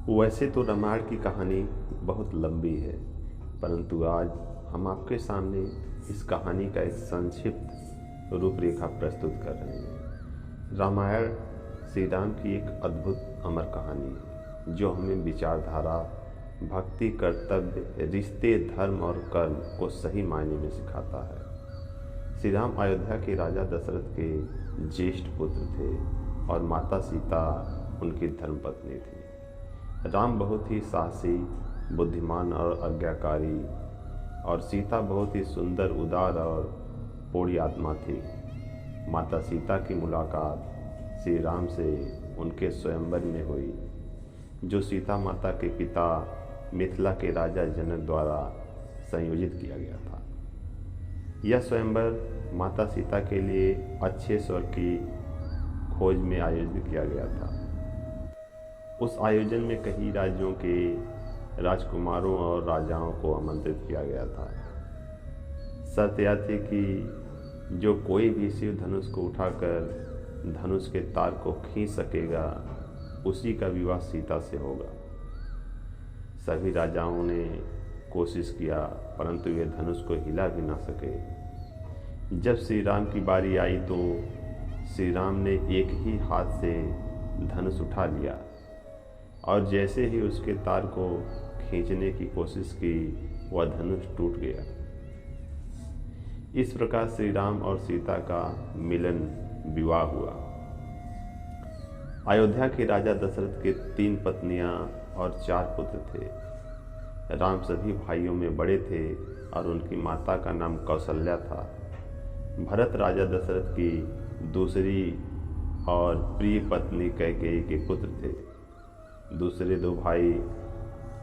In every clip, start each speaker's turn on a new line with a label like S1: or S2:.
S1: वैसे तो रामायण की कहानी बहुत लंबी है, परंतु आज हम आपके सामने इस कहानी का एक संक्षिप्त रूपरेखा प्रस्तुत कर रहे हैं। रामायण श्री राम की एक अद्भुत अमर कहानी है जो हमें विचारधारा, भक्ति, कर्तव्य, रिश्ते, धर्म और कर्म को सही मायने में सिखाता है। श्री राम अयोध्या के राजा दशरथ के ज्येष्ठ पुत्र थे और माता सीता उनकी धर्मपत्नी थी। राम बहुत ही साहसी, बुद्धिमान और आज्ञाकारी और सीता बहुत ही सुंदर, उदार और पौड़ी आत्मा थी। माता सीता की मुलाकात श्री राम से उनके स्वयंवर में हुई, जो सीता माता के पिता मिथिला के राजा जनक द्वारा संयोजित किया गया था। यह स्वयंवर माता सीता के लिए अच्छे स्वर की खोज में आयोजित किया गया था। उस आयोजन में कई राज्यों के राजकुमारों और राजाओं को आमंत्रित किया गया था। शर्त यह थी कि जो कोई भी शिव धनुष को उठाकर धनुष के तार को खींच सकेगा, उसी का विवाह सीता से होगा। सभी राजाओं ने कोशिश किया, परंतु वे धनुष को हिला भी ना सके। जब श्री राम की बारी आई तो श्री राम ने एक ही हाथ से धनुष उठा लिया और जैसे ही उसके तार को खींचने की कोशिश की, वह धनुष टूट गया। इस प्रकार श्री राम और सीता का मिलन, विवाह हुआ। अयोध्या के राजा दशरथ के 3 पत्नियां और 4 पुत्र थे। राम सभी भाइयों में बड़े थे और उनकी माता का नाम कौशल्या था। भरत राजा दशरथ की दूसरी और प्रिय पत्नी कैकेयी के पुत्र थे। दूसरे 2 भाई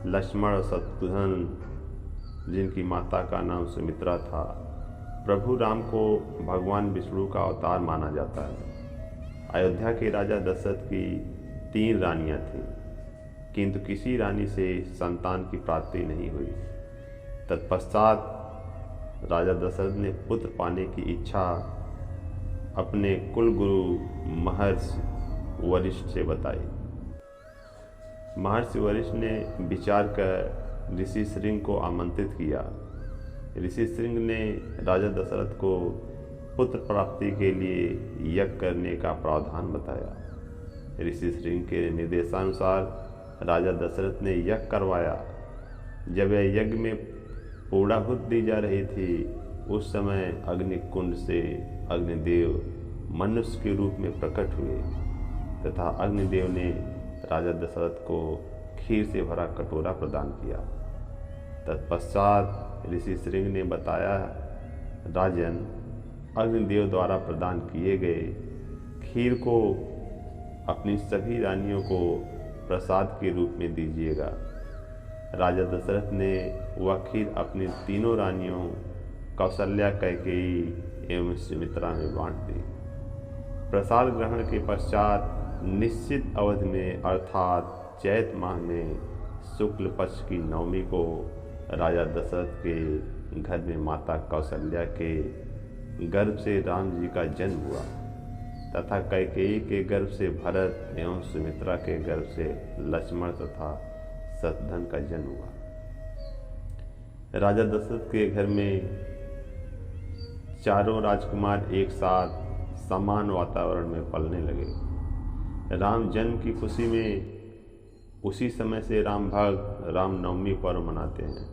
S1: लक्ष्मण और शत्रुघ्न, जिनकी माता का नाम सुमित्रा था। प्रभु राम को भगवान विष्णु का अवतार माना जाता है। अयोध्या के राजा दशरथ की 3 रानियां थीं, किंतु किसी रानी से संतान की प्राप्ति नहीं हुई। तत्पश्चात राजा दशरथ ने पुत्र पाने की इच्छा अपने कुलगुरु महर्षि वशिष्ठ से बताई। महर्षि वशिष्ठ ने विचार कर ऋषि श्रृंग को आमंत्रित किया। ऋषि श्रृंग ने राजा दशरथ को पुत्र प्राप्ति के लिए यज्ञ करने का प्रावधान बताया। ऋषि श्रृंग के निर्देशानुसार राजा दशरथ ने यज्ञ करवाया। जब यह यज्ञ में पूर्णाहुति दी जा रही थी, उस समय अग्निकुंड से अग्निदेव मनुष्य के रूप में प्रकट हुए तथा अग्निदेव ने राजा दशरथ को खीर से भरा कटोरा प्रदान किया। तत्पश्चात ऋषि श्रृंग ने बताया, राजन, अग्निदेव द्वारा प्रदान किए गए खीर को अपनी सभी रानियों को प्रसाद के रूप में दीजिएगा। राजा दशरथ ने वह खीर अपनी तीनों रानियों कौशल्या, कैकेयी एवं सुमित्रा में बांट दी। प्रसाद ग्रहण के पश्चात निश्चित अवधि में अर्थात चैत माह में शुक्ल पक्ष की नवमी को राजा दशरथ के घर में माता कौशल्या के गर्भ से राम जी का जन्म हुआ तथा कैकेयी के गर्भ से भरत एवं सुमित्रा के गर्भ से लक्ष्मण तथा शत्रुघ्न का जन्म हुआ। राजा दशरथ के घर में चारों राजकुमार एक साथ समान वातावरण में पलने लगे। राम जन्म की खुशी में उसी समय से राम भक्त रामनवमी पर्व मनाते हैं।